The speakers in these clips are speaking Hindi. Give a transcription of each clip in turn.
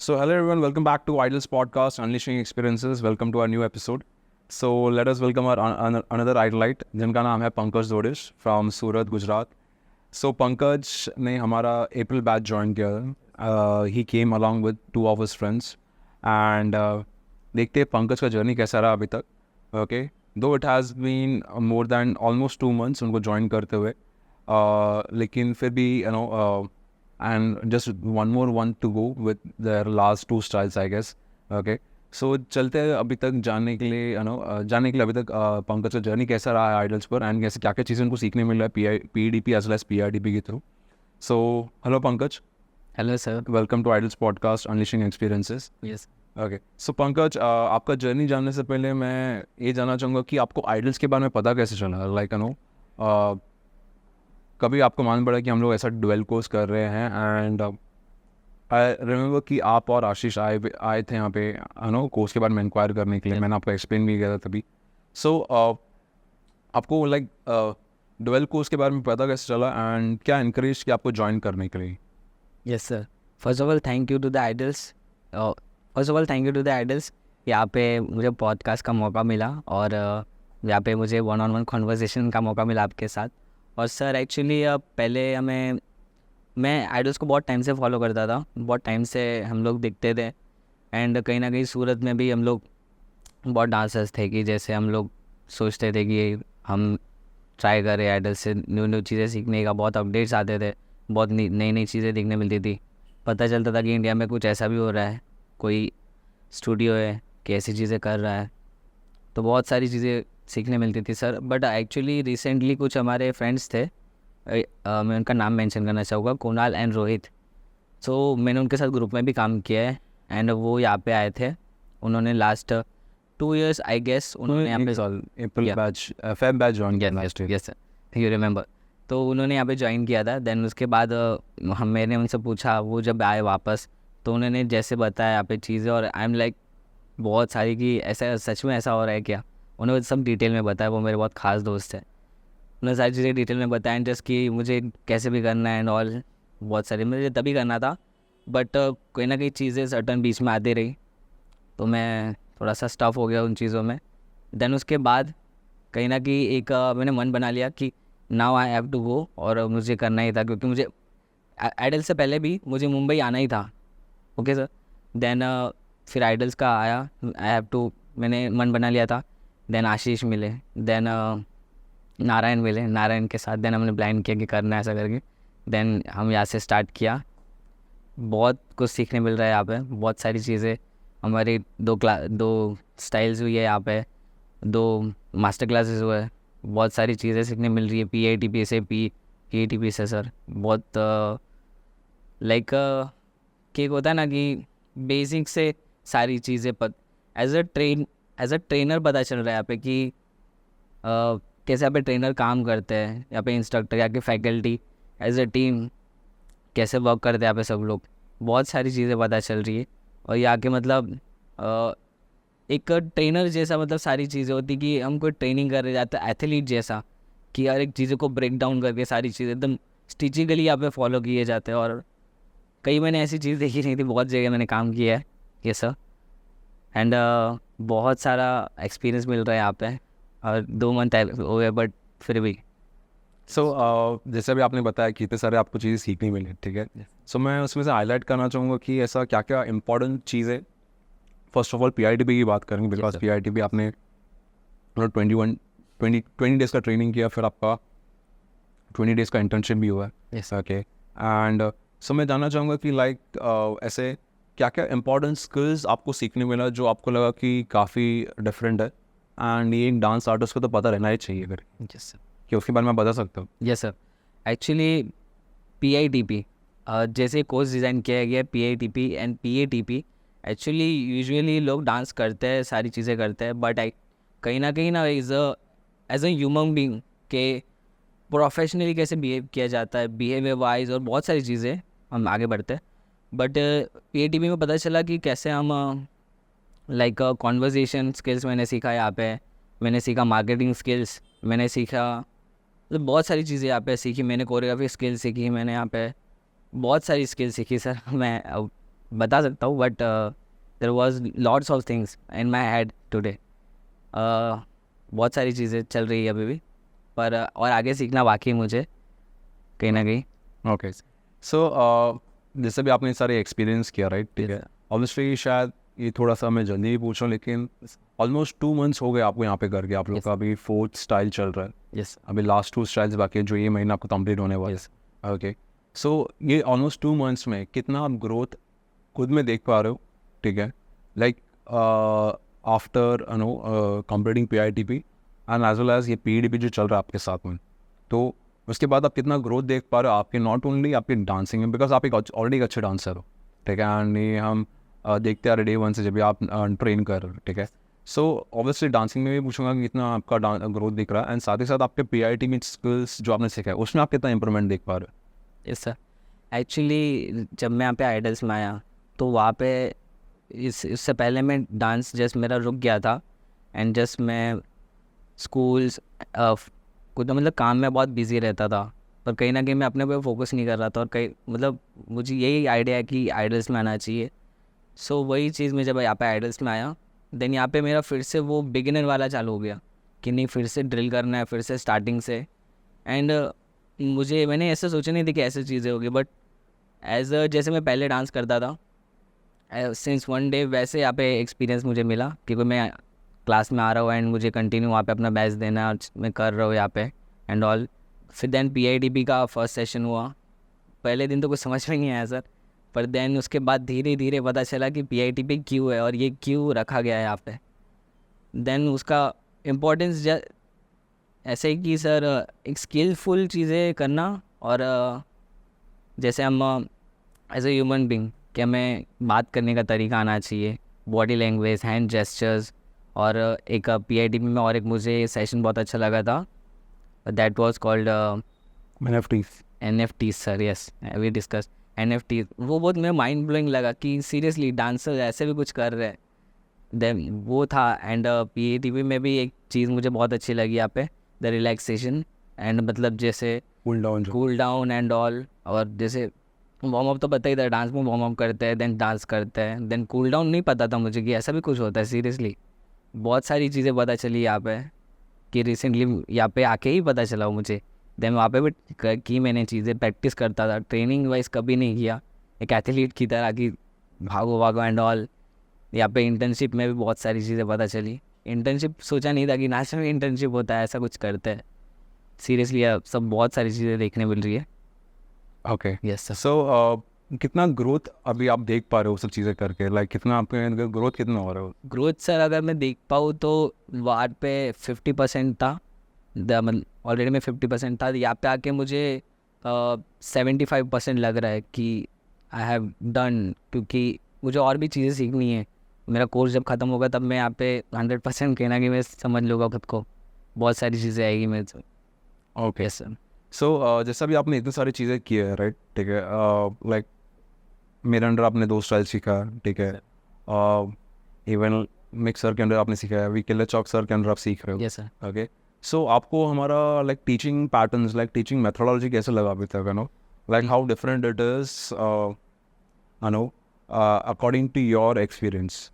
So, hello everyone, welcome back to Idol's podcast, Unleashing Experiences. Welcome to our new episode. So, let us welcome our another idolite, जिनका नाम है Pankaj दोडिश from Surat, Gujarat. So, Pankaj ने हमारा April batch join किया. He came along with two of his friends. And देखते हैं पंकज का जर्नी कैसा रहा अभी तक. Okay. Though it has been more than almost 2 months उनको join करते हुए. लेकिन फिर भी and just one more one to go with their last two styles I guess. Okay, so चलते हैं अभी तक जानने के लिए अभी तक पंकज का जर्नी कैसा रहा है आइडल्स पर एंड कैसे क्या क्या चीज़ें उनको सीखने मिल रहा है PEDP as well as PRDP के through. So hello Pankaj. Hello sir. Welcome to Idols podcast unleashing experiences. Yes. Okay, so Pankaj, आपका जर्नी जानने से पहले मैं ये जानना चाहूँगा कि आपको आइडल्स के बारे में पता कैसे चला. लाइक कभी आपको मालूम पड़ा कि हम लोग ऐसा डुअल कोर्स कर रहे हैं एंड आई रिमेंबर कि आप और आशीष आए थे यहाँ पे कोर्स के बारे में इंक्वायर करने के लिए. मैंने आपको एक्सप्लेन भी किया था तभी. सो आपको लाइक डुअल कोर्स के बारे में पता कैसे चला एंड क्या इनकरेज किया आपको ज्वाइन करने के लिए. Yes sir. First of all thank you to the idols. यहाँ पे मुझे पॉडकास्ट का मौका मिला और यहाँ पे मुझे 1-on-1 कॉन्वर्सेशन का मौका मिला आपके साथ. और सर एक्चुअली पहले मैं आइडल्स को बहुत टाइम से फॉलो करता था. बहुत टाइम से हम लोग दिखते थे एंड कहीं ना कहीं सूरत में भी हम लोग बहुत डांसर्स थे कि जैसे हम लोग सोचते थे कि हम ट्राई करें आइडल्स से न्यू चीज़ें सीखने का. बहुत अपडेट्स आते थे, बहुत नई चीज़ें देखने मिलती थी. पता चलता था कि इंडिया में कुछ ऐसा भी हो रहा है, कोई स्टूडियो है कि ऐसी चीज़ें कर रहा है. तो बहुत सारी चीज़ें सीखने मिलती थी सर. बट एक्चुअली रिसेंटली कुछ हमारे फ्रेंड्स थे, मैं उनका नाम मेंशन करना चाहूँगा, कुणाल एंड रोहित. सो मैंने उनके साथ ग्रुप में भी काम किया है एंड वो यहाँ पे आए थे. उन्होंने लास्ट 2 years आई गेस उन्होंने यहाँ पे April batch, Feb batch join किया last year. Yes sir, you remember. तो उन्होंने यहाँ पे ज्वाइन किया था. देन उसके बाद मैंने उनसे पूछा, वो जब आए वापस तो उन्होंने जैसे बताया यहाँ पे चीज़ें और आई एम लाइक बहुत सारी कि ऐसा सच में ऐसा हो रहा है क्या. उन्होंने सब डिटेल में बताया. वो मेरे बहुत ख़ास दोस्त है. उन्होंने सारी चीज़ें डिटेल में बताया जस्ट कि मुझे कैसे भी करना है एंड ऑल. बहुत सारी मुझे तभी करना था बट कोई ना कोई चीज़ें सर्टन बीच में आती रही तो मैं थोड़ा सा स्टफ हो गया उन चीज़ों में. देन उसके बाद कहीं ना कहीं एक मैंने मन बना लिया कि now I have to go और मुझे करना ही था क्योंकि मुझे आइडल से पहले भी मुझे मुंबई आना ही था. Okay sir. देन फिर आइडल्स का आया, आई हैव टू, मैंने मन बना लिया था. देन आशीष मिले, देन नारायण मिले. नारायण के साथ देन हमने प्लान किया कि करना है ऐसा करके. देन हम यहाँ से स्टार्ट किया. बहुत कुछ सीखने मिल रहा है यहाँ पे. बहुत सारी चीज़ें हमारी 2 स्टाइल्स हुई है यहाँ पे, 2 मास्टर क्लासेस हुए. बहुत सारी चीज़ें सीखने मिल रही है PITP से PETP से सर. बहुत लाइक केक होता है ना कि बेसिक से सारी चीज़ें एज अ ट्रेनर पता चल रहा है यहाँ पे कि कैसे यहाँ पे ट्रेनर काम करते हैं, यहाँ पे इंस्ट्रक्टर, यहाँ के फैकल्टी एज अ टीम कैसे वर्क करते हैं यहाँ पे सब लोग. बहुत सारी चीज़ें पता चल रही है और यहाँ के मतलब एक ट्रेनर जैसा मतलब सारी चीज़ें होती कि हम कोई ट्रेनिंग कर रहे जाते हैं एथलीट जैसा कि हर एक चीज़ों को ब्रेक डाउन करके सारी चीज़ें एकदम स्टिचिकली यहाँ पे फॉलो किए जाते हैं. और कई मैंने ऐसी चीज़ देखी नहीं थी. बहुत जगह मैंने काम किया है ये सर एंड बहुत सारा एक्सपीरियंस मिल रहा है यहाँ पे. और 2 मंथ हो गए बट फिर भी. सो जैसे भी आपने बताया कि इतने सारे आपको चीज़ें सीखनी मिली, ठीक है. सो मैं उसमें से हाईलाइट करना चाहूँगा कि ऐसा क्या क्या इंपॉर्टेंट चीज़ें. फर्स्ट ऑफ ऑल PITP की बात करेंगे बिकॉज PITP आपने 20 डेज़ का ट्रेनिंग किया, फिर आपका 20 डेज़ का इंटर्नशिप भी हुआ है. यस. ओके. एंड सो मैं जानना चाहूँगा कि लाइक ऐसे क्या क्या इंपॉर्टेंट स्किल्स आपको सीखने मिला जो आपको लगा कि काफ़ी डिफरेंट है एंड ये एक डांस आर्टिस्ट को तो पता रहना ही चाहिए अगर. Yes sir. कि उसके बारे में बता सकता हूँ. Yes sir. एक्चुअली PITP जैसे कोर्स डिज़ाइन किया गया है PITP and PATP. Actually usually लोग डांस करते हैं, सारी चीज़ें करते हैं बट कहीं ना एज अ ह्यूमन बीइंग के प्रोफेशनली कैसे बिहेव किया जाता है, बिहेवियर वाइज और बहुत सारी चीज़ें हम आगे बढ़ते हैं. बट PATP में पता चला कि कैसे हम लाइक कॉन्वर्जेसन स्किल्स मैंने सीखा यहाँ पे. मैंने सीखा मार्केटिंग स्किल्स, मैंने सीखा मतलब बहुत सारी चीज़ें यहाँ पे सीखी. मैंने कोरियोग्राफी स्किल्स सीखी, मैंने यहाँ पे बहुत सारी स्किल्स सीखी सर. मैं बता सकता हूँ, but there was lots of things in my head today. बहुत सारी चीज़ें चल रही है अभी भी, पर और आगे सीखना बाकी है मुझे कहीं ना कहीं। ओके, सो जैसे भी आपने सारे एक्सपीरियंस किया, राइट, ठीक है, ऑब्वियसली शायद ये थोड़ा सा मैं जल्दी भी पूछ रहा हूँ, लेकिन ऑलमोस्ट 2 मंथ्स हो गए आपको यहाँ पे करके, आप लोग Yes. का अभी 4th स्टाइल चल रहा है, यस अभी लास्ट 2 स्टाइल्स बाकी है जो ये महीना आपको कंप्लीट होने वाला यस है। ओके, सो ये ऑलमोस्ट 2 मंथ्स में कितना आप ग्रोथ खुद में देख पा रहे हो, ठीक है, like after no completing PITP and as well as ये PEDP जो चल रहा है आपके साथ में, तो उसके बाद आप कितना ग्रोथ देख पा रहे हो आपके, नॉट ओनली आपके डांसिंग में, बिकॉज आप एक ऑलरेडी एक अच्छे डांसर हो, ठीक है, एंड ये हम देखते आ रहे डे 1 से जब भी आप ट्रेन कर रहे हो, ठीक है। सो ऑब्वियसली डांसिंग में भी पूछूंगा कि कितना आपका ग्रोथ दिख रहा है, एंड साथ ही साथ आपके PIT में स्किल्स जो आपने सीखा है उसमें आप कितना इंप्रूवमेंट देख पा रहे हो। Yes sir. एक्चुअली जब मैं यहाँ पे आइडल्स में आया तो वहाँ पे इससे पहले मैं डांस जस्ट मेरा रुक गया था, एंड जस्ट मैं स्कूल्स खुद मतलब काम में बहुत बिजी रहता था, पर कहीं ना कहीं मैं अपने पे फोकस नहीं कर रहा था, और कहीं मतलब मुझे यही आइडिया है कि आइडल्स में आना चाहिए। सो वही चीज़ मैं जब यहाँ पे आइडल्स में आया, देन यहाँ पे मेरा फिर से वो बिगिनर वाला चालू हो गया कि नहीं फिर से ड्रिल करना है, फिर से स्टार्टिंग से। एंड मैंने ऐसे सोचा नहीं थी कि ऐसी चीज़ें होगी, बट जैसे मैं पहले डांस करता था सिंस 1 डे, वैसे यहाँ पे एक्सपीरियंस मुझे मिला, क्योंकि मैं क्लास में आ रहा हूँ एंड मुझे कंटिन्यू वहाँ पे अपना बैच देना है और मैं कर रहा हूँ यहाँ पे एंड ऑल। फिर देन PITP का फर्स्ट सेशन हुआ। पहले दिन तो कुछ समझ में नहीं आया सर, पर देन उसके बाद धीरे धीरे पता चला कि PITP क्यों है और ये क्यों रखा गया है यहाँ पे। देन उसका इम्पोर्टेंस ऐसे ही कि सर एक स्किलफुल चीज़ें करना, और जैसे हम एज ए ह्यूमन बींग कि हमें बात करने का तरीका आना चाहिए, बॉडी लैंग्वेज, हैंड जेस्चर्स। और एक PITP में और एक मुझे सेशन बहुत अच्छा लगा था, that was called NFT sir. Yes, we discuss NFT। वो बहुत मैं माइंड ब्लोइंग लगा कि सीरियसली डांसर ऐसे भी कुछ कर रहे हैं, देन वो था। एंड PITP में भी एक चीज़ मुझे बहुत अच्छी लगी यहाँ पे, द रिलैक्सेशन एंड मतलब जैसे कूल डाउन एंड ऑल। और जैसे वार्म अप तो पता ही था, डांस में वार्म अप करते हैं देन डांस करते हैं, देन कूल डाउन नहीं पता था मुझे कि ऐसा भी कुछ होता है। सीरियसली बहुत सारी चीज़ें पता चली यहाँ पे कि रिसेंटली यहाँ पे आके ही पता चला मुझे। देन वहाँ पे भी की मैंने चीज़ें प्रैक्टिस करता था, ट्रेनिंग वाइज कभी नहीं किया, एक एथलीट की तरह कि भागो भागो एंड ऑल। यहाँ पे इंटर्नशिप में भी बहुत सारी चीज़ें पता चली। इंटर्नशिप सोचा नहीं था कि नाच में इंटर्नशिप होता है, ऐसा कुछ करते हैं। सीरियसली सब बहुत सारी चीज़ें देखने मिल रही है। Okay, yes sir. सो कितना ग्रोथ अभी आप देख पा रहे हो सब चीज़ें करके, लाइक कितना आपके अंदर ग्रोथ कितना हो रहा है? ग्रोथ सर अगर मैं देख पाऊँ तो वहाँ पे 50% था, मतलब ऑलरेडी मैं 50% था। यहाँ पे आके मुझे 75% लग रहा है कि आई हैव डन, क्योंकि मुझे और भी चीज़ें सीखनी है। मेरा कोर्स जब ख़त्म होगा तब मैं यहाँ पे 100% कहना कि मैं समझ लूँगा खुद को, बहुत सारी चीज़ें आएगी मेरे से। Okay, yes sir. सो जैसा भी आपने इतनी सारी चीज़ें की है, राइट, ठीक है, लाइक मेरे अंडर आपने 2 स्टाइल सीखा, ठीक है, इवन मिक्स सर के अंदर आपने सीखा है, वीकेले चौक सर के अंदर आप सीख रहे हो। Yes sir. ओके, सो आपको हमारा like teaching patterns, like teaching methodology कैसे लगा अभी तक, no, like how different it is, no, according to your experience?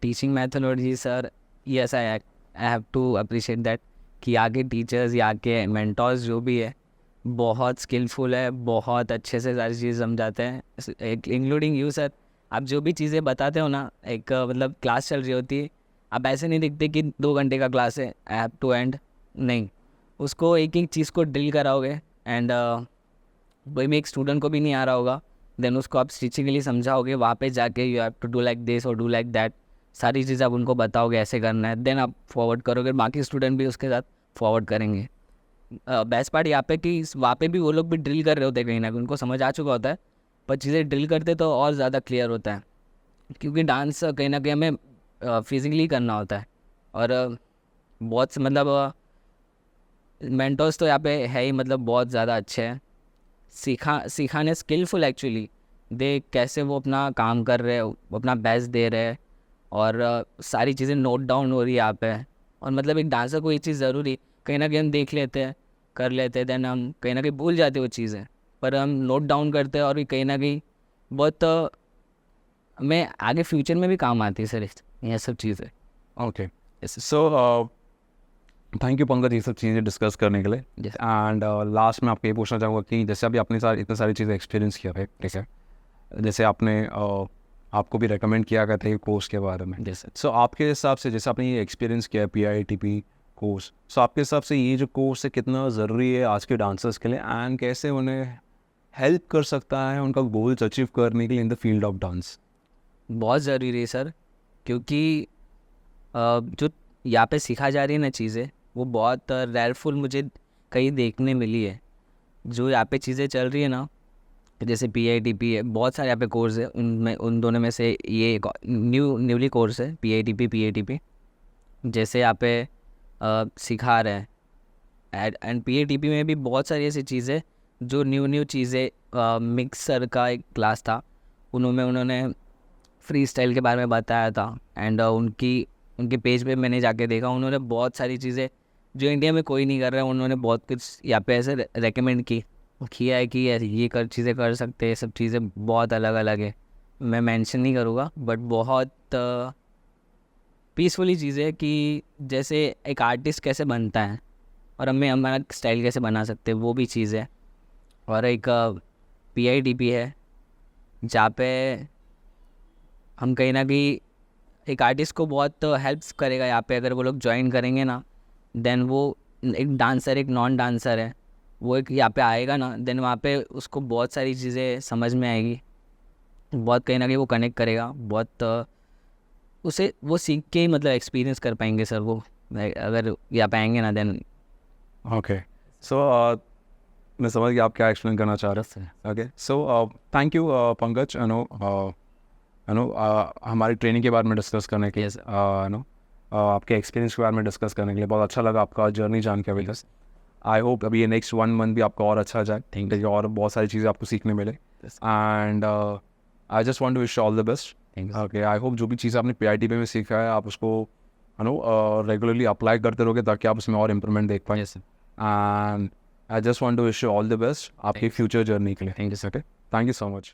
Teaching methodology sir, yes I have to appreciate that कि यहाँ के टीचर्स, यहाँ के मेंटर्स जो भी है बहुत स्किलफुल है, बहुत अच्छे से सारी चीज़ समझाते हैं, इंक्लूडिंग यू सर। आप जो भी चीज़ें बताते हो ना, एक मतलब क्लास चल रही होती है, आप ऐसे नहीं दिखते कि 2 घंटे का क्लास है, आई हैव टू एंड, नहीं, उसको एक एक चीज़ को ड्रिल कराओगे। एंड वही में एक स्टूडेंट को भी नहीं आ रहा होगा, देन उसको आप स्टिचिंगली समझाओगे, वहाँ पे जाके you have to do like this और डू लाइक दैट, सारी चीज़ें आप उनको बताओगे ऐसे करना है, देन आप फॉरवर्ड करोगे, बाकी स्टूडेंट भी उसके साथ फॉरवर्ड करेंगे। बेस्ट पार्ट यहाँ पे कि वहाँ पे भी वो लोग भी ड्रिल कर रहे होते हैं, कहीं ना कहीं उनको समझ आ चुका होता है, पर चीज़ें ड्रिल करते तो और ज़्यादा क्लियर होता है, क्योंकि डांस कहीं ना कहीं हमें फिजिकली करना होता है। और बहुत से मतलब मेंटर्स तो यहाँ पे है ही, मतलब बहुत ज़्यादा अच्छे हैं, सिखाने स्किलफुल एक्चुअली, दे कैसे वो अपना काम कर रहे हैं, वो अपना बेस्ट दे रहे हैं, और सारी चीज़ें नोट डाउन हो रही है यहाँ पे। और मतलब एक डांसर को ये चीज़ ज़रूरी, कहीं ना कहीं हम देख लेते हैं, कर लेते हैं, देन हम कहीं ना कहीं भूल जाते हैं वो चीज़ें, पर हम नोट डाउन करते हैं और कहीं ना कहीं बहुत मैं आगे फ्यूचर में भी काम आती है सर ये सब चीज़ें। Okay, so thank you Pankaj ये सब चीज़ें डिस्कस करने के लिए। Yes. एंड लास्ट में आपको ये पूछना चाहूँगा कि जैसे अभी आपने इतने सारी चीज़ें एक्सपीरियंस किया है, ठीक है, जैसे आपने आपको भी रेकमेंड किया गया था ये कोर्स के बारे में। जैसे सो आपके हिसाब से जैसे आपने ये एक्सपीरियंस किया है PITP कोर्स, सो आपके हिसाब से ये जो कोर्स है कितना ज़रूरी है आज के डांसर्स के लिए, एंड कैसे उन्हें हेल्प कर सकता है उनका गोल्स अचीव करने के लिए in the field of dance? बहुत ज़रूरी है सर, क्योंकि जो यहाँ पे सिखा जा रही है ना चीज़ें, वो बहुत रेयरफुल मुझे कहीं देखने मिली है। जो यहाँ पे चीज़ें चल रही है ना, जैसे PITP है, बहुत सारे यहाँ पे कोर्स है, उनमें उन दोनों में से ये एक न्यूली कोर्स है PITP। जैसे यहाँ पे सिखा रहे हैं एंड PITP में भी बहुत सारी ऐसी चीज़ें जो न्यू चीज़ें, मिक्सर का एक क्लास था, उन्होंने फ्री स्टाइल के बारे में बताया था। एंड उनके पेज पे मैंने जाके देखा, उन्होंने बहुत सारी चीज़ें जो इंडिया में कोई नहीं कर रहा है, उन्होंने बहुत कुछ यहाँ पे ऐसे रेकमेंड किया है कि ये चीज़ें कर सकते हैं। सब चीज़ें बहुत अलग अलग है, मैं मेंशन नहीं करूँगा, बट बहुत पीसफुली चीज़ें है कि जैसे एक आर्टिस्ट कैसे बनता है और हमें हमारा स्टाइल कैसे बना सकते हैं, वो भी चीज़ है। और एक PITP है जहाँ पे हम कहीं ना कहीं एक आर्टिस्ट को बहुत हेल्प करेगा। यहाँ पे अगर वो लोग ज्वाइन करेंगे ना, देन वो एक डांसर, एक नॉन डांसर है, वो एक यहाँ पे आएगा ना, देन वहाँ पे उसको बहुत सारी चीज़ें समझ में आएगी, बहुत कहीं ना कहीं वो कनेक्ट करेगा, बहुत उसे वो सीख के ही मतलब एक्सपीरियंस कर पाएंगे सर वो, अगर यहाँ पे आएंगे ना देन। ओके, सो मैं समझ गया आप क्या एक्सप्लेन करना चाह रहे हैं। Okay, so thank you Pankaj, हमारी ट्रेनिंग के बारे में डिस्कस करने के लिए, आपके एक्सपीरियंस के बारे में डिस्कस करने के लिए बहुत अच्छा लगा आपका जर्नी जान के। अभी आई होप अभी ये नेक्स्ट 1 मंथ भी आपका और अच्छा जाए, ठीक है, और बहुत सारी चीज़ें आपको सीखने मिले। And I just want to wish all the best. Okay, I hope जो भी चीज़ आपने PITP में सीखा है आप उसको रेगुलरली अप्लाई करते रहोगे ताकि आप उसमें और इम्प्रूवमेंट देख पाएँ। And I just want to wish you all the best आपकी फ्यूचर जर्नी के लिए। Thank you sir. Okay, thank you so much.